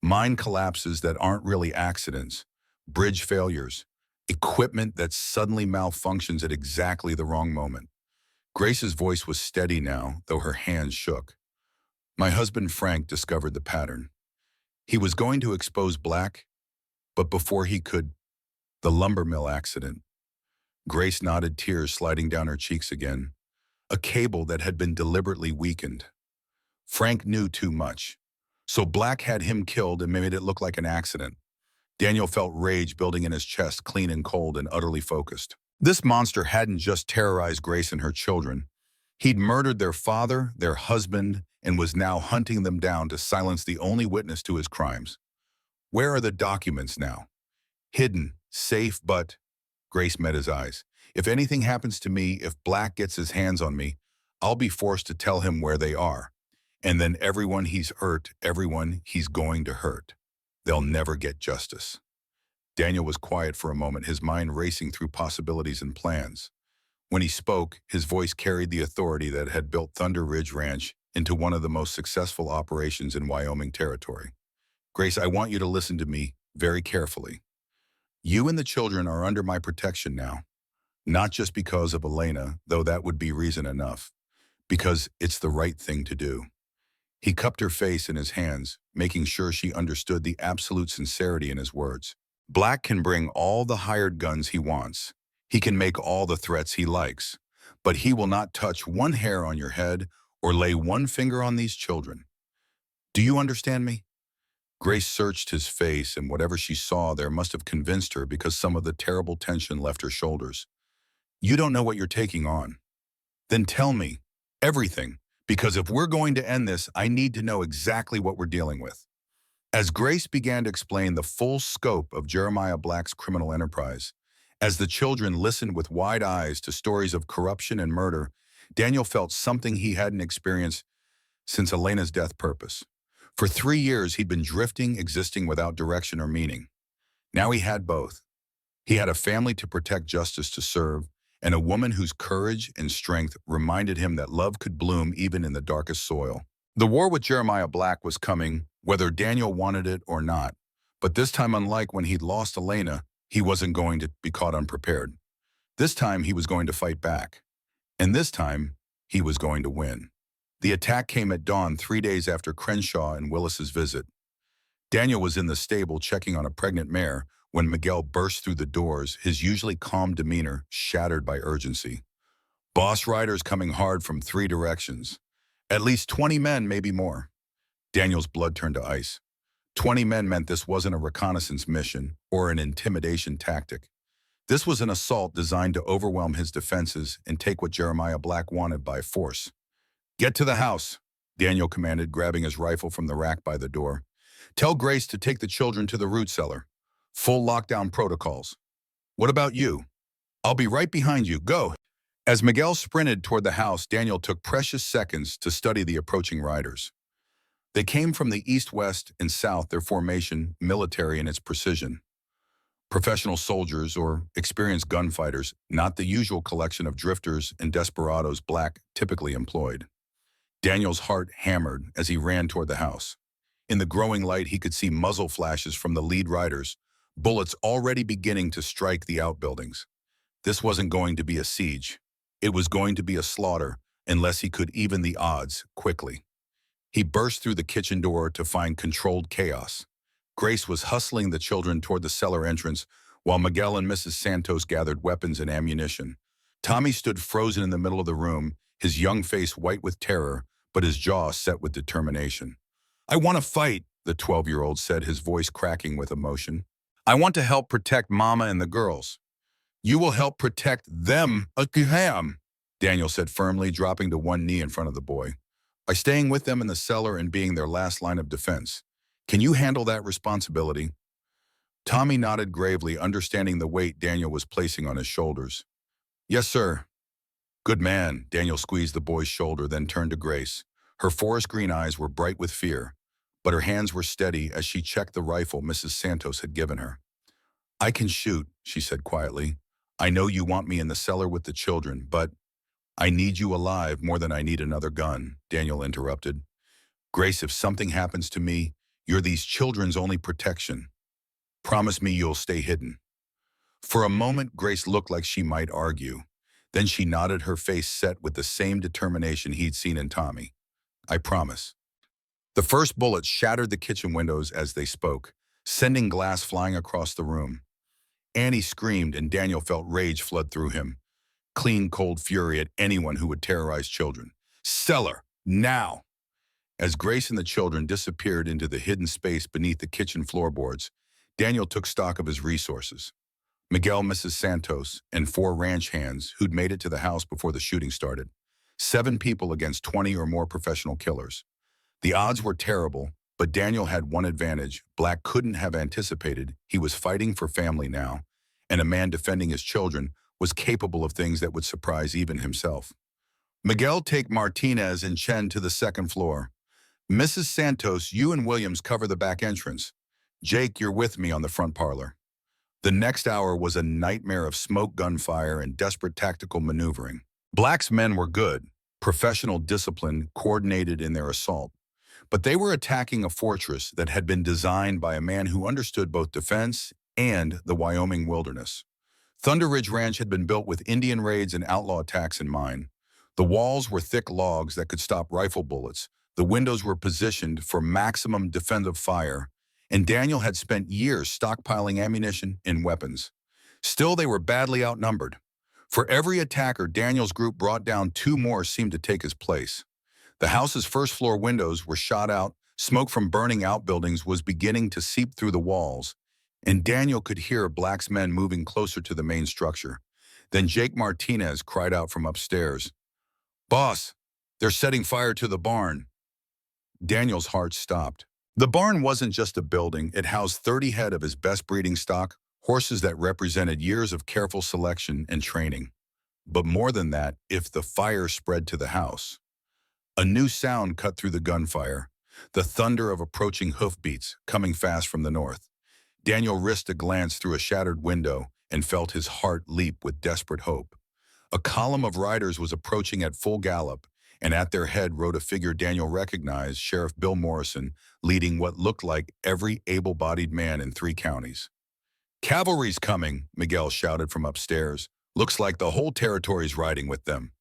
Mine collapses that aren't really accidents. Bridge failures. Equipment that suddenly malfunctions at exactly the wrong moment. Grace's voice was steady now, though her hands shook. "My husband Frank discovered the pattern. He was going to expose Black, but before he could, the lumber mill accident." Grace nodded, tears sliding down her cheeks again. A cable that had been deliberately weakened. Frank knew too much. So Black had him killed and made it look like an accident. Daniel felt rage building in his chest, clean and cold and utterly focused. This monster hadn't just terrorized Grace and her children. He'd murdered their father, their husband, and was now hunting them down to silence the only witness to his crimes. Where are the documents now? Hidden, safe, but... Grace met his eyes. "If anything happens to me, if Black gets his hands on me, I'll be forced to tell him where they are. And then everyone he's hurt, everyone he's going to hurt. they'll never get justice. Daniel was quiet for a moment, his mind racing through possibilities and plans. When he spoke, his voice carried the authority that had built Thunder Ridge Ranch into one of the most successful operations in Wyoming territory. Grace, I want you to listen to me very carefully. You and the children are under my protection now, not just because of Elena, though that would be reason enough, because it's the right thing to do. He cupped her face in his hands, making sure she understood the absolute sincerity in his words. Black can bring all the hired guns he wants. He can make all the threats he likes, but he will not touch one hair on your head or lay one finger on these children. Do you understand me? Grace searched his face, and whatever she saw there must have convinced her because some of the terrible tension left her shoulders. You don't know what you're taking on. Then tell me everything, because if we're going to end this, I need to know exactly what we're dealing with. As Grace began to explain the full scope of Jeremiah Black's criminal enterprise, as the children listened with wide eyes to stories of corruption and murder, Daniel felt something he hadn't experienced since Elena's death purpose. For 3 years, he'd been drifting, existing without direction or meaning. Now he had both. He had a family to protect, justice to serve, and a woman whose courage and strength reminded him that love could bloom even in the darkest soil. The war with Jeremiah Black was coming, whether Daniel wanted it or not. But this time, unlike when he'd lost Elena, he wasn't going to be caught unprepared. This time, he was going to fight back. And this time, he was going to win. The attack came at dawn 3 days after Crenshaw and Willis's visit. Daniel was in the stable checking on a pregnant mare when Miguel burst through the doors, his usually calm demeanor shattered by urgency. Boss riders coming hard from 3 directions. At least 20 men, maybe more. Daniel's blood turned to ice. 20 men meant this wasn't a reconnaissance mission or an intimidation tactic. This was an assault designed to overwhelm his defenses and take what Jeremiah Black wanted by force. Get to the house, Daniel commanded, grabbing his rifle from the rack by the door. Tell Grace to take the children to the root cellar. Full lockdown protocols. What about you? I'll be right behind you. Go. As Miguel sprinted toward the house, Daniel took precious seconds to study the approaching riders. They came from the east, west, and south, their formation military in its precision. Professional soldiers or experienced gunfighters, not the usual collection of drifters and desperados Black typically employed. Daniel's heart hammered as he ran toward the house. In the growing light, he could see muzzle flashes from the lead riders, bullets already beginning to strike the outbuildings. This wasn't going to be a siege. It was going to be a slaughter, unless he could even the odds quickly. He burst through the kitchen door to find controlled chaos. Grace was hustling the children toward the cellar entrance, while Miguel and Mrs. Santos gathered weapons and ammunition. Tommy stood frozen in the middle of the room, his young face white with terror, but his jaw set with determination. I want to fight, the 12-year-old said, his voice cracking with emotion. I want to help protect Mama and the girls. You will help protect them, Daniel said firmly, dropping to one knee in front of the boy. By staying with them in the cellar and being their last line of defense. Can you handle that responsibility? Tommy nodded gravely, understanding the weight Daniel was placing on his shoulders. Yes, sir. Good man, Daniel squeezed the boy's shoulder, then turned to Grace. Her forest green eyes were bright with fear, but her hands were steady as she checked the rifle Mrs. Santos had given her. I can shoot, she said quietly. I know you want me in the cellar with the children, but I need you alive more than I need another gun, Daniel interrupted. Grace, if something happens to me, you're these children's only protection. Promise me you'll stay hidden. For a moment, Grace looked like she might argue. Then she nodded, her face set with the same determination he'd seen in Tommy. I promise. The first bullet shattered the kitchen windows as they spoke, sending glass flying across the room. Annie screamed, and Daniel felt rage flood through him. Clean, cold fury at anyone who would terrorize children. Cellar, now! As Grace and the children disappeared into the hidden space beneath the kitchen floorboards, Daniel took stock of his resources. Miguel, Mrs. Santos, and 4 ranch hands who'd made it to the house before the shooting started. 7 people against 20 or more professional killers. The odds were terrible, but Daniel had one advantage Black couldn't have anticipated. He was fighting for family now, and a man defending his children was capable of things that would surprise even himself. Miguel, take Martinez and Chen to the 2nd floor. Mrs. Santos, you and Williams cover the back entrance. Jake, you're with me on the front parlor. The next hour was a nightmare of smoke, gunfire, and desperate tactical maneuvering. Black's men were good, professional discipline coordinated in their assault. But they were attacking a fortress that had been designed by a man who understood both defense and the Wyoming wilderness. Thunder Ridge Ranch had been built with Indian raids and outlaw attacks in mind. The walls were thick logs that could stop rifle bullets. The windows were positioned for maximum defensive fire, and Daniel had spent years stockpiling ammunition and weapons. Still, they were badly outnumbered. For every attacker Daniel's group brought down, two more seemed to take his place. The house's first-floor windows were shot out, smoke from burning outbuildings was beginning to seep through the walls, and Daniel could hear Black's men moving closer to the main structure. Then Jake Martinez cried out from upstairs, "Boss, they're setting fire to the barn." Daniel's heart stopped. The barn wasn't just a building, it housed 30 head of his best breeding stock, horses that represented years of careful selection and training. But more than that, if the fire spread to the house. A new sound cut through the gunfire, the thunder of approaching hoofbeats coming fast from the north. Daniel risked a glance through a shattered window and felt his heart leap with desperate hope. A column of riders was approaching at full gallop, and at their head rode a figure Daniel recognized, Sheriff Bill Morrison, leading what looked like every able-bodied man in 3 counties. "Cavalry's coming," Miguel shouted from upstairs. "Looks like the whole territory's riding with them."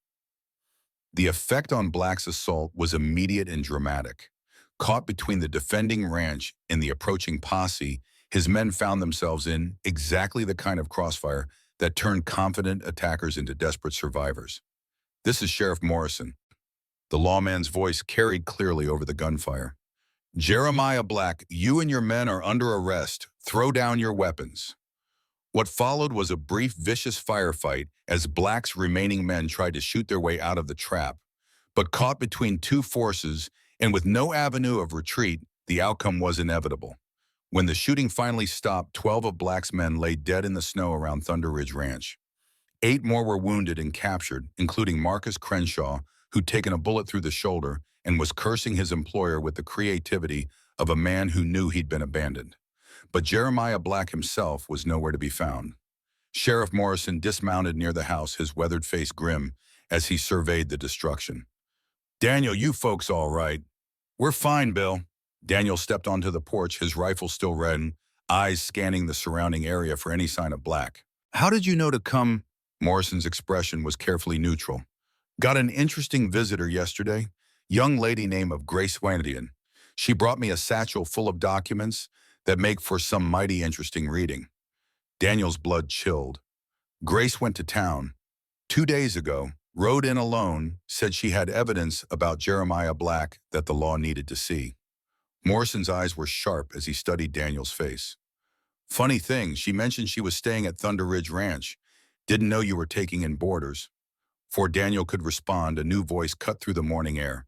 The effect on Black's assault was immediate and dramatic. Caught between the defending ranch and the approaching posse, his men found themselves in exactly the kind of crossfire that turned confident attackers into desperate survivors. "This is Sheriff Morrison." The lawman's voice carried clearly over the gunfire. "Jeremiah Black, you and your men are under arrest. Throw down your weapons." What followed was a brief, vicious firefight as Black's remaining men tried to shoot their way out of the trap. But caught between two forces and with no avenue of retreat, the outcome was inevitable. When the shooting finally stopped, 12 of Black's men lay dead in the snow around Thunder Ridge Ranch. 8 more were wounded and captured, including Marcus Crenshaw, who'd taken a bullet through the shoulder and was cursing his employer with the creativity of a man who knew he'd been abandoned. But Jeremiah Black himself was nowhere to be found. Sheriff Morrison dismounted near the house, his weathered face grim as he surveyed the destruction. "Daniel, you folks all right?" "We're fine, Bill." Daniel stepped onto the porch, his rifle still ready, eyes scanning the surrounding area for any sign of Black. "How did you know to come?" Morrison's expression was carefully neutral. "Got an interesting visitor yesterday. Young lady named of Grace Sullivan. She brought me a satchel full of documents that make for some mighty interesting reading." Daniel's blood chilled. "Grace went to town 2 days ago, rode in alone, said she had evidence about Jeremiah Black that the law needed to see." Morrison's eyes were sharp as he studied Daniel's face. "Funny thing, she mentioned she was staying at Thunder Ridge Ranch. Didn't know you were taking in boarders." Before Daniel could respond, a new voice cut through the morning air.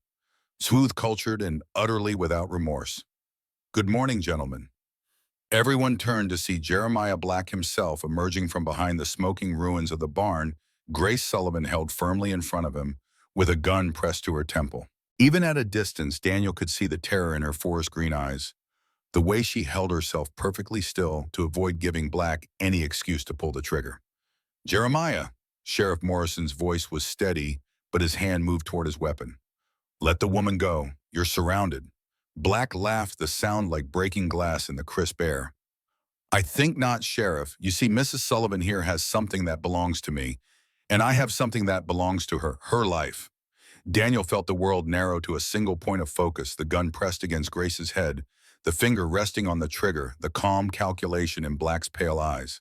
Smooth, cultured, and utterly without remorse. "Good morning, gentlemen." Everyone turned to see Jeremiah Black himself emerging from behind the smoking ruins of the barn Grace Sullivan held firmly in front of him, with a gun pressed to her temple. Even at a distance, Daniel could see the terror in her forest green eyes, the way she held herself perfectly still to avoid giving Black any excuse to pull the trigger. "Jeremiah," Sheriff Morrison's voice was steady, but his hand moved toward his weapon. "Let the woman go. You're surrounded." Black laughed, the sound like breaking glass in the crisp air. "I think not, Sheriff. You see, Mrs. Sullivan here has something that belongs to me, and I have something that belongs to her life." Daniel felt the world narrow to a single point of focus, the gun pressed against Grace's head, the finger resting on the trigger, the calm calculation in Black's pale eyes.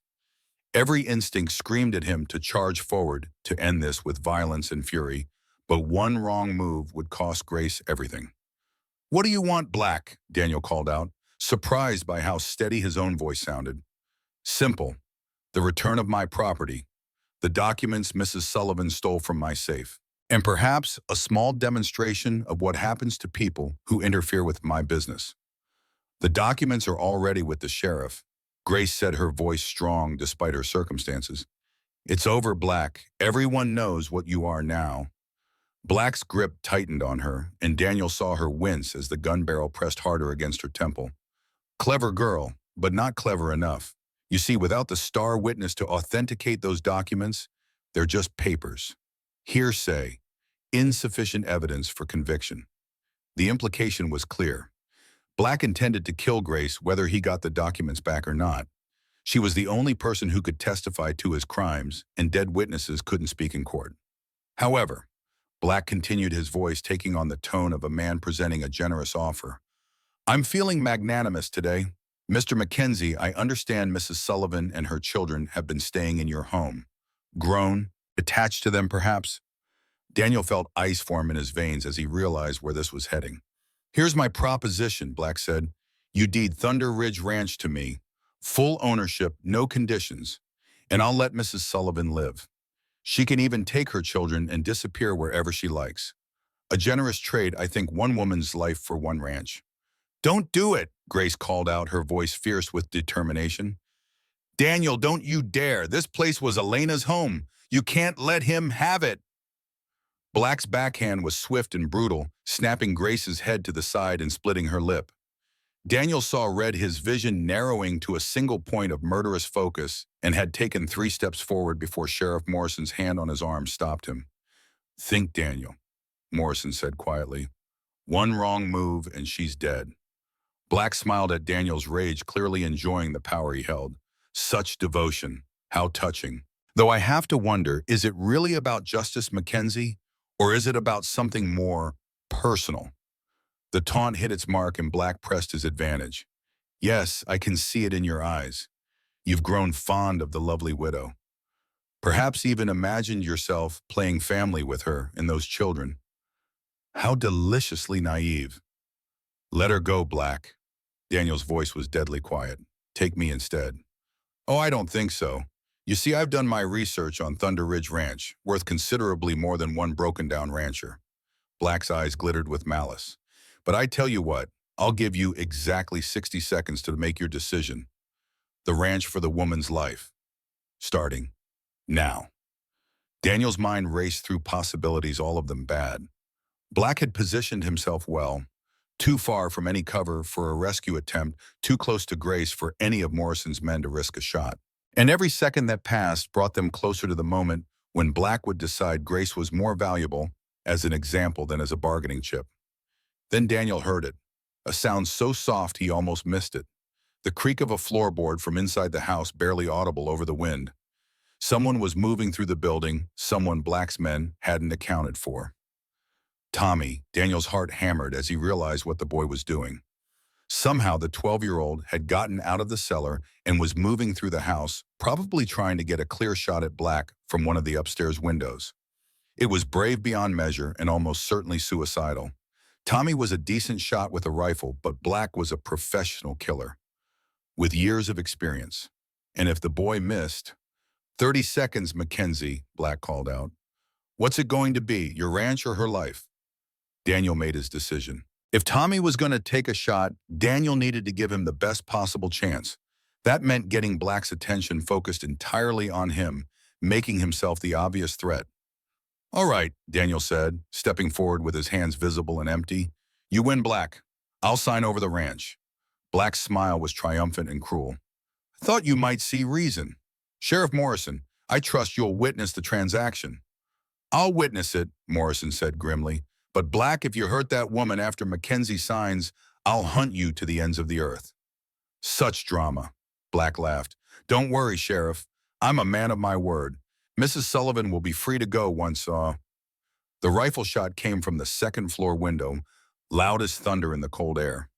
Every instinct screamed at him to charge forward, to end this with violence and fury, but one wrong move would cost Grace everything. "What do you want, Black?" Daniel called out, surprised by how steady his own voice sounded. "Simple. The return of my property, the documents Mrs. Sullivan stole from my safe, and perhaps a small demonstration of what happens to people who interfere with my business." "The documents are already with the sheriff," Grace said, her voice strong despite her circumstances. "It's over, Black. Everyone knows what you are now." Black's grip tightened on her, and Daniel saw her wince as the gun barrel pressed harder against her temple. "Clever girl," but not clever enough. You see, without the star witness to authenticate those documents, they're just papers. Hearsay, insufficient evidence for conviction. The implication was clear. Black intended to kill Grace whether he got the documents back or not. She was the only person who could testify to his crimes, and dead witnesses couldn't speak in court. However, Black continued, his voice taking on the tone of a man presenting a generous offer. "I'm feeling magnanimous today. Mr. McKenzie, I understand Mrs. Sullivan and her children have been staying in your home. Grown, attached to them perhaps?" Daniel felt ice form in his veins as he realized where this was heading. "Here's my proposition," Black said. "You deed Thunder Ridge Ranch to me. Full ownership, no conditions. And I'll let Mrs. Sullivan live. She can even take her children and disappear wherever she likes. A generous trade, I think, one woman's life for one ranch." "Don't do it," Grace called out, her voice fierce with determination. "Daniel, don't you dare. This place was Elena's home. You can't let him have it." Black's backhand was swift and brutal, snapping Grace's head to the side and splitting her lip. Daniel saw red, his vision narrowing to a single point of murderous focus, and had taken 3 steps forward before Sheriff Morrison's hand on his arm stopped him. "Think, Daniel," Morrison said quietly. "One wrong move and she's dead." Black smiled at Daniel's rage, clearly enjoying the power he held. Such devotion. How touching. "Though I have to wonder, is it really about Justice McKenzie, or is it about something more personal?" The taunt hit its mark and Black pressed his advantage. "Yes, I can see it in your eyes. You've grown fond of the lovely widow. Perhaps even imagined yourself playing family with her and those children. How deliciously naive." "Let her go, Black." Daniel's voice was deadly quiet. "Take me instead." "Oh, I don't think so. You see, I've done my research on Thunder Ridge Ranch, worth considerably more than one broken-down rancher." Black's eyes glittered with malice. "But I tell you what, I'll give you exactly 60 seconds to make your decision. The ranch for the woman's life. Starting now." Daniel's mind raced through possibilities, all of them bad. Black had positioned himself well, too far from any cover for a rescue attempt, too close to Grace for any of Morrison's men to risk a shot. And every second that passed brought them closer to the moment when Black would decide Grace was more valuable as an example than as a bargaining chip. Then Daniel heard it, a sound so soft he almost missed it. The creak of a floorboard from inside the house, barely audible over the wind. Someone was moving through the building, someone Black's men hadn't accounted for. Tommy. Daniel's heart hammered as he realized what the boy was doing. Somehow the 12-year-old had gotten out of the cellar and was moving through the house, probably trying to get a clear shot at Black from one of the upstairs windows. It was brave beyond measure and almost certainly suicidal. Tommy was a decent shot with a rifle, but Black was a professional killer, with years of experience. And if the boy missed— 30 seconds, McKenzie, Black called out. "What's it going to be, your ranch or her life?" Daniel made his decision. If Tommy was going to take a shot, Daniel needed to give him the best possible chance. That meant getting Black's attention focused entirely on him, making himself the obvious threat. "All right," Daniel said, stepping forward with his hands visible and empty. "You win, Black. I'll sign over the ranch." Black's smile was triumphant and cruel. "I thought you might see reason. Sheriff Morrison, I trust you'll witness the transaction." "I'll witness it," Morrison said grimly. "But Black, if you hurt that woman after McKenzie signs, I'll hunt you to the ends of the earth." "Such drama," Black laughed. "Don't worry, Sheriff. I'm a man of my word. Mrs. Sullivan will be free to go once, The rifle shot came from the second-floor window, loud as thunder in the cold air.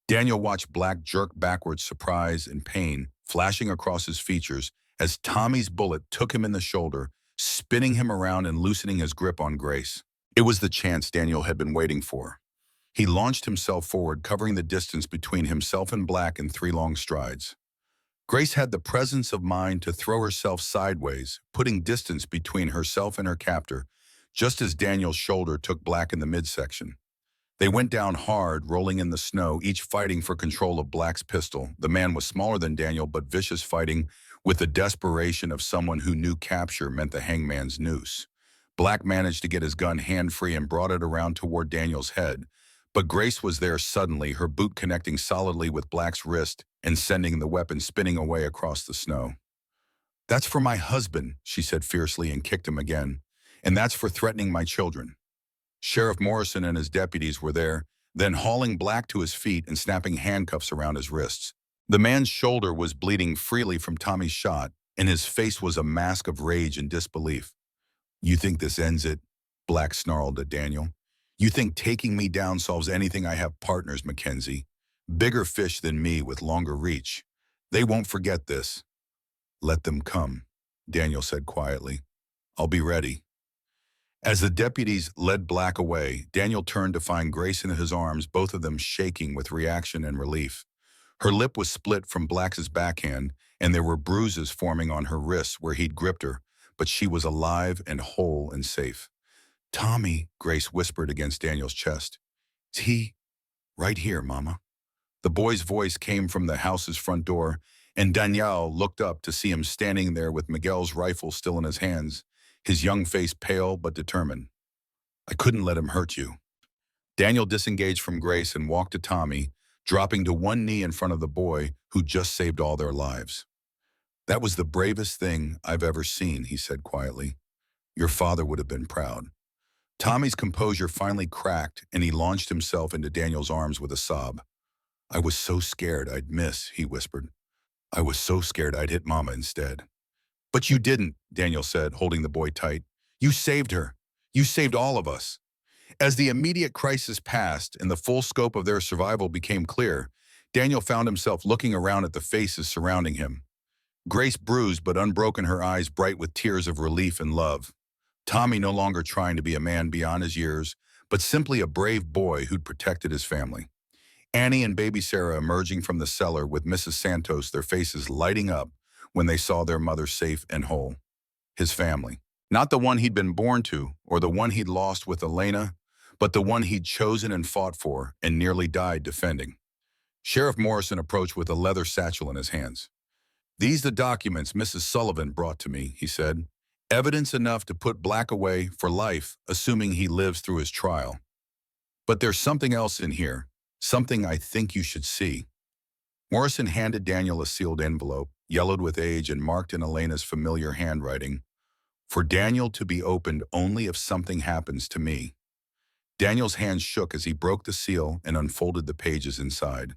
Daniel watched Black jerk backwards, surprise and pain flashing across his features as Tommy's bullet took him in the shoulder, spinning him around and loosening his grip on Grace. It was the chance Daniel had been waiting for. He launched himself forward, covering the distance between himself and Black in 3 long strides. Grace had the presence of mind to throw herself sideways, putting distance between herself and her captor, just as Daniel's shoulder took Black in the midsection. They went down hard, rolling in the snow, each fighting for control of Black's pistol. The man was smaller than Daniel, but vicious, fighting with the desperation of someone who knew capture meant the hangman's noose. Black managed to get his gun hand-free and brought it around toward Daniel's head. But Grace was there suddenly, her boot connecting solidly with Black's wrist and sending the weapon spinning away across the snow. "That's for my husband," she said fiercely and kicked him again. "And that's for threatening my children." Sheriff Morrison and his deputies were there, then hauling Black to his feet and snapping handcuffs around his wrists. The man's shoulder was bleeding freely from Tommy's shot, and his face was a mask of rage and disbelief. "You think this ends it?" Black snarled at Daniel. "You think taking me down solves anything? I have partners, McKenzie. Bigger fish than me with longer reach. They won't forget this." "Let them come," Daniel said quietly. "I'll be ready." As the deputies led Black away, Daniel turned to find Grace in his arms, both of them shaking with reaction and relief. Her lip was split from Black's backhand, and there were bruises forming on her wrists where he'd gripped her, but she was alive and whole and safe. "Tommy," Grace whispered against Daniel's chest. "Is he right here, Mama?" The boy's voice came from the house's front door, and Danielle looked up to see him standing there with Miguel's rifle still in his hands, his young face pale but determined. "I couldn't let him hurt you." Daniel disengaged from Grace and walked to Tommy, dropping to one knee in front of the boy who just saved all their lives. "That was the bravest thing I've ever seen," he said quietly. "Your father would have been proud." Tommy's composure finally cracked, and he launched himself into Daniel's arms with a sob. "I was so scared I'd miss," he whispered. "I was so scared I'd hit Mama instead." "But you didn't," Daniel said, holding the boy tight. "You saved her. You saved all of us." As the immediate crisis passed and the full scope of their survival became clear, Daniel found himself looking around at the faces surrounding him. Grace bruised but unbroken, her eyes bright with tears of relief and love. Tommy no longer trying to be a man beyond his years, but simply a brave boy who'd protected his family. Annie and baby Sarah emerging from the cellar with Mrs. Santos, their faces lighting up when they saw their mother safe and whole. His family. Not the one he'd been born to or the one he'd lost with Elena, but the one he'd chosen and fought for and nearly died defending. Sheriff Morrison approached with a leather satchel in his hands. "These the documents Mrs. Sullivan brought to me," he said. "Evidence enough to put Black away for life, assuming he lives through his trial. But there's something else in here, something I think you should see." Morrison handed Daniel a sealed envelope, yellowed with age and marked in Elena's familiar handwriting, "For Daniel to be opened only if something happens to me." Daniel's hands shook as he broke the seal and unfolded the pages inside.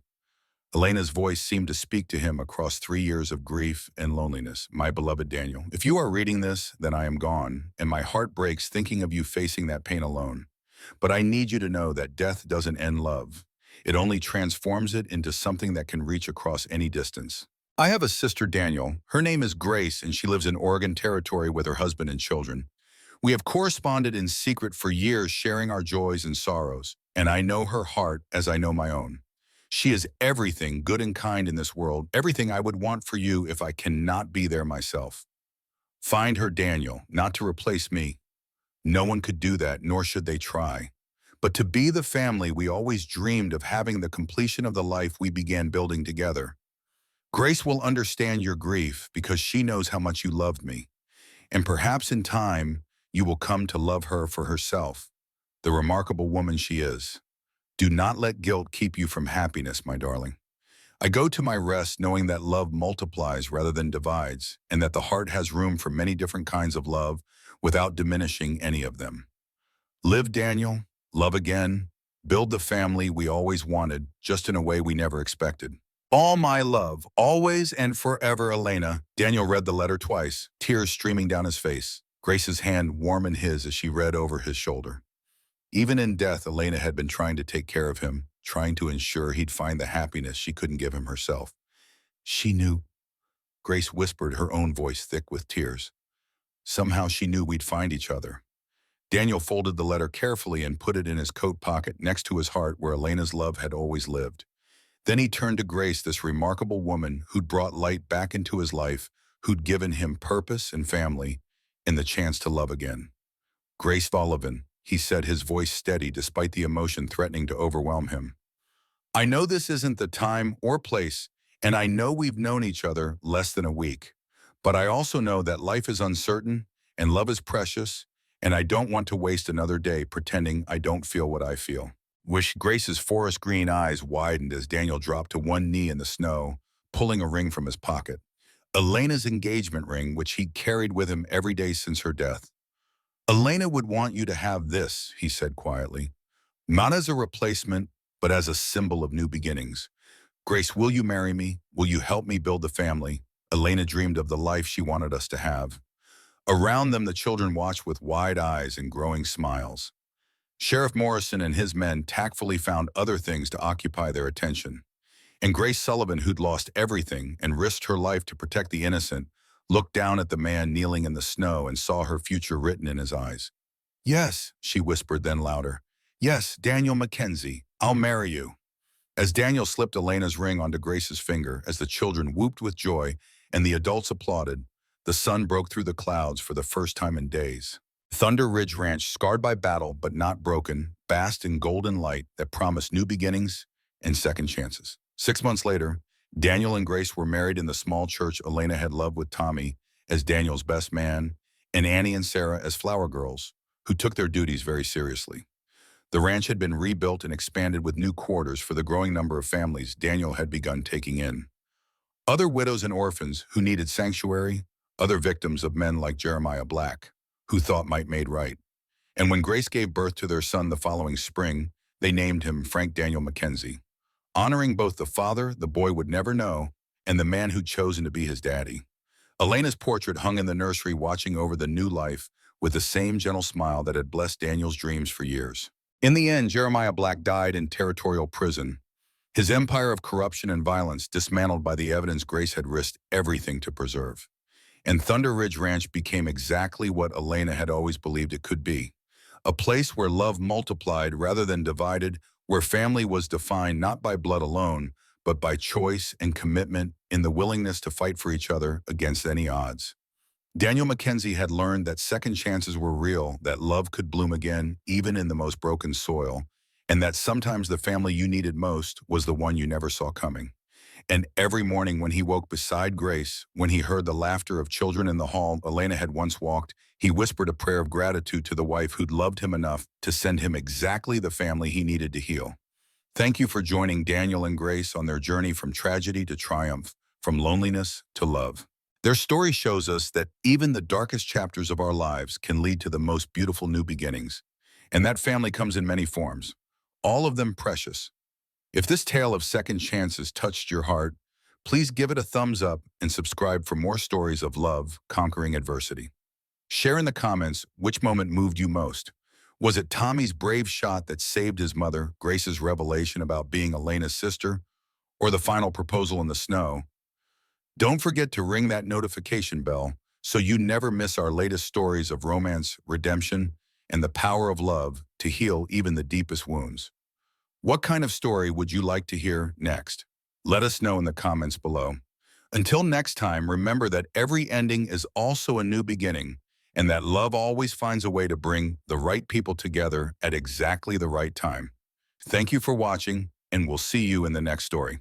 Elena's voice seemed to speak to him across 3 years of grief and loneliness. "My beloved Daniel, if you are reading this, then I am gone, and my heart breaks thinking of you facing that pain alone. But I need you to know that death doesn't end love. It only transforms it into something that can reach across any distance. I have a sister, Daniel. Her name is Grace, and she lives in Oregon Territory with her husband and children. We have corresponded in secret for years, sharing our joys and sorrows, and I know her heart as I know my own. She is everything good and kind in this world, everything I would want for you if I cannot be there myself. Find her, Daniel, not to replace me. No one could do that, nor should they try. But to be the family we always dreamed of, having the completion of the life we began building together. Grace will understand your grief because she knows how much you loved me. And perhaps in time, you will come to love her for herself, the remarkable woman she is. Do not let guilt keep you from happiness, my darling. I go to my rest knowing that love multiplies rather than divides, and that the heart has room for many different kinds of love without diminishing any of them. Live, Daniel, love again, build the family we always wanted, just in a way we never expected. All my love, always and forever, Elena." Daniel read the letter twice, tears streaming down his face, Grace's hand warm in his as she read over his shoulder. Even in death, Elena had been trying to take care of him, trying to ensure he'd find the happiness she couldn't give him herself. "She knew," Grace whispered, her own voice thick with tears. "Somehow she knew we'd find each other." Daniel folded the letter carefully and put it in his coat pocket next to his heart where Elena's love had always lived. Then he turned to Grace, this remarkable woman who'd brought light back into his life, who'd given him purpose and family and the chance to love again. "Grace Sullivan," he said, his voice steady despite the emotion threatening to overwhelm him. "I know this isn't the time or place, and I know we've known each other less than a week. But I also know that life is uncertain and love is precious, and I don't want to waste another day pretending I don't feel what I feel." Grace's forest green eyes widened as Daniel dropped to one knee in the snow, pulling a ring from his pocket. Elena's engagement ring, which he carried with him every day since her death. Elena would want you to have this, he said quietly. Not as a replacement, but as a symbol of new beginnings. Grace, will you marry me? Will you help me build the family? Elena dreamed of the life she wanted us to have. Around them, the children watched with wide eyes and growing smiles. Sheriff Morrison and his men tactfully found other things to occupy their attention. And Grace Sullivan, who'd lost everything and risked her life to protect the innocent, looked down at the man kneeling in the snow and saw her future written in his eyes. Yes, she whispered then louder. Yes, Daniel McKenzie, I'll marry you. As Daniel slipped Elena's ring onto Grace's finger, as the children whooped with joy and the adults applauded, the sun broke through the clouds for the first time in days. Thunder Ridge Ranch, scarred by battle but not broken, basked in golden light that promised new beginnings and second chances. 6 months later, Daniel and Grace were married in the small church Elena had loved, with Tommy as Daniel's best man and Annie and Sarah as flower girls, who took their duties very seriously. The ranch had been rebuilt and expanded with new quarters for the growing number of families Daniel had begun taking in. Other widows and orphans who needed sanctuary, other victims of men like Jeremiah Black, who thought might made right. And when Grace gave birth to their son the following spring, they named him Frank Daniel McKenzie, honoring both the father the boy would never know and the man who'd chosen to be his daddy. Elena's portrait hung in the nursery, watching over the new life with the same gentle smile that had blessed Daniel's dreams for years. In the end, Jeremiah Black died in territorial prison, his empire of corruption and violence dismantled by the evidence Grace had risked everything to preserve. And Thunder Ridge Ranch became exactly what Elena had always believed it could be, a place where love multiplied rather than divided, where family was defined not by blood alone, but by choice and commitment, in the willingness to fight for each other against any odds. Daniel McKenzie had learned that second chances were real, that love could bloom again, even in the most broken soil, and that sometimes the family you needed most was the one you never saw coming. And every morning when he woke beside Grace, when he heard the laughter of children in the hall Elena had once walked, he whispered a prayer of gratitude to the wife who'd loved him enough to send him exactly the family he needed to heal. Thank you for joining Daniel and Grace on their journey from tragedy to triumph, from loneliness to love. Their story shows us that even the darkest chapters of our lives can lead to the most beautiful new beginnings. And that family comes in many forms, all of them precious. If this tale of second chances touched your heart, please give it a thumbs up and subscribe for more stories of love conquering adversity. Share in the comments which moment moved you most. Was it Tommy's brave shot that saved his mother, Grace's revelation about being Elena's sister, or the final proposal in the snow? Don't forget to ring that notification bell so you never miss our latest stories of romance, redemption, and the power of love to heal even the deepest wounds. What kind of story would you like to hear next? Let us know in the comments below. Until next time, remember that every ending is also a new beginning, and that love always finds a way to bring the right people together at exactly the right time. Thank you for watching, and we'll see you in the next story.